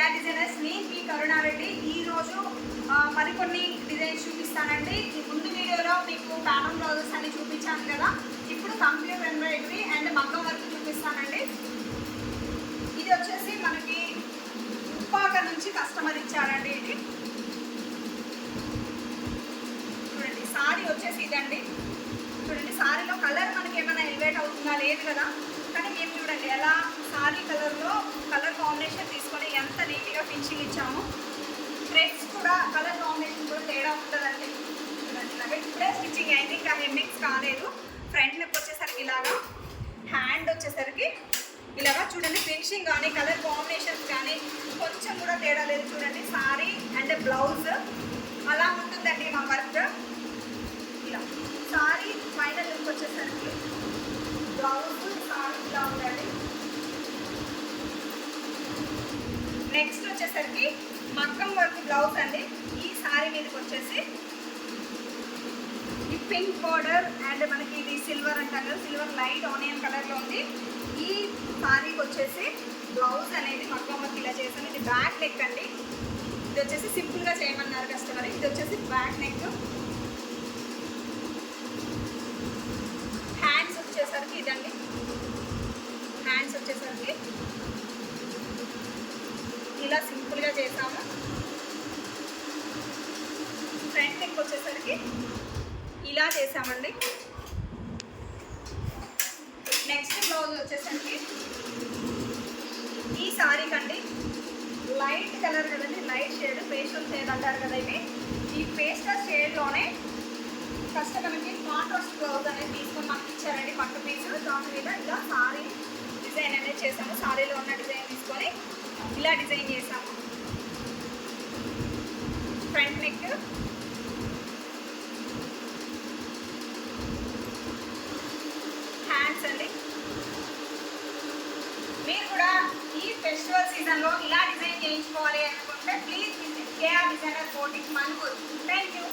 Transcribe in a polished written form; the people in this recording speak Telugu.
KR designers. నేను మీ కరుణారెడ్డి. ఈరోజు మరికొన్ని డిజైన్స్ చూపిస్తానండి. ఈ ముందు వీడియోలో మీకు ప్యాటర్న్ బ్లౌజెస్ అన్ని చూపించాను కదా, ఇప్పుడు కంప్యూటర్ ఎంబ్రాయిడరీ అండ్ మగ్గం వర్క్ చూపిస్తానండి. ఇది వచ్చేసి మనకి ఉప్పాక నుంచి కస్టమర్ ఇచ్చారండి. ఇది చూడండి, సారీ వచ్చేసి ఇదండి. చూడండి, సారీలో కలర్ మనకి ఏమైనా ఎలివేట్ అవుతుందా, లేదు కదా, కానీ మేము చూడండి ఎలా సారీ కలర్లో కలర్ కాంబినేషన్ తీసుకొని ఎంత నీట్గా ఫినిషింగ్ ఇచ్చాము. థ్రెడ్స్ కూడా కలర్ కాంబినేషన్ కూడా తేడా ఉంటుందండి. చూడండి, ఇలాగే ఇప్పుడే స్టిచ్చింగ్ అయింది, ఇంకా మిక్స్ కాలేదు. ఫ్రంట్ నెక్ వచ్చేసరికి ఇలాగా, హ్యాండ్ వచ్చేసరికి ఇలాగా చూడండి, ఫినిషింగ్ కానీ కలర్ కాంబినేషన్స్ కానీ కొంచెం కూడా తేడా లేదు. చూడండి, సారీ అండ్ బ్లౌజ్ అలా ఉంటుందండి మా వర్క్. ఇలా సారీ ఫైనల్ లుక్ వచ్చేసరికి బ్లౌజ్ సారీ ఇలా ఉందండి. నెక్స్ట్ వచ్చేసరికి మగ్గం వర్క్ బ్లౌజ్ అండి. ఈ సారీ మీదకి వచ్చేసి ఈ పింక్ బార్డర్ అండ్ మనకి ఇది సిల్వర్ అంటాం కదా, సిల్వర్ లైట్ ఆనియన్ కలర్లో ఉంది. ఈ సారీకి వచ్చేసి బ్లౌజ్ అనేది మగ్గం వర్క్ ఇలా చేసాను. ఇది బ్యాక్ నెక్ అండి. ఇది వచ్చేసి సింపుల్గా చేయమన్నారు కస్టమర్. ఇది వచ్చేసి బ్యాక్ నెక్. హ్యాండ్స్ వచ్చేసరికి ఇదండి. హ్యాండ్స్ వచ్చేసరికి ఇలా సింపుల్గా చేసాము. ఫ్రంట్ నెక్ వచ్చేసరికి ఇలా చేసామండి. నెక్స్ట్ బ్లౌజ్ వచ్చేసరికి ఈ సారీ కండి లైట్ కలర్ కదండి, లైట్ షేడ్, పేస్టల్ షేడ్ అంటారు కదా. ఇవి ఈ పేస్టల్ షేడ్లోనే కస్టమర్కి కాంట్రాస్ట్ బ్లౌజ్ అనేది తీసుకొని మనకి ఇచ్చారండి, పట్టు పీస్. దాని మీద ఇలా సారీ డిజైన్ అనేది చేసాము. సారీలో ఉన్న డిజైన్ తీసుకొని ఇలా డిజైన్ చేసాము. ఫ్రంట్ నెక్, హ్యాండ్స్ అండి. మీరు కూడా ఈ ఫెస్టివల్ సీజన్లో ఇలా డిజైన్ చేయించుకోవాలి అనుకుంటే please visit KR designer boutique Manpur. Thank you.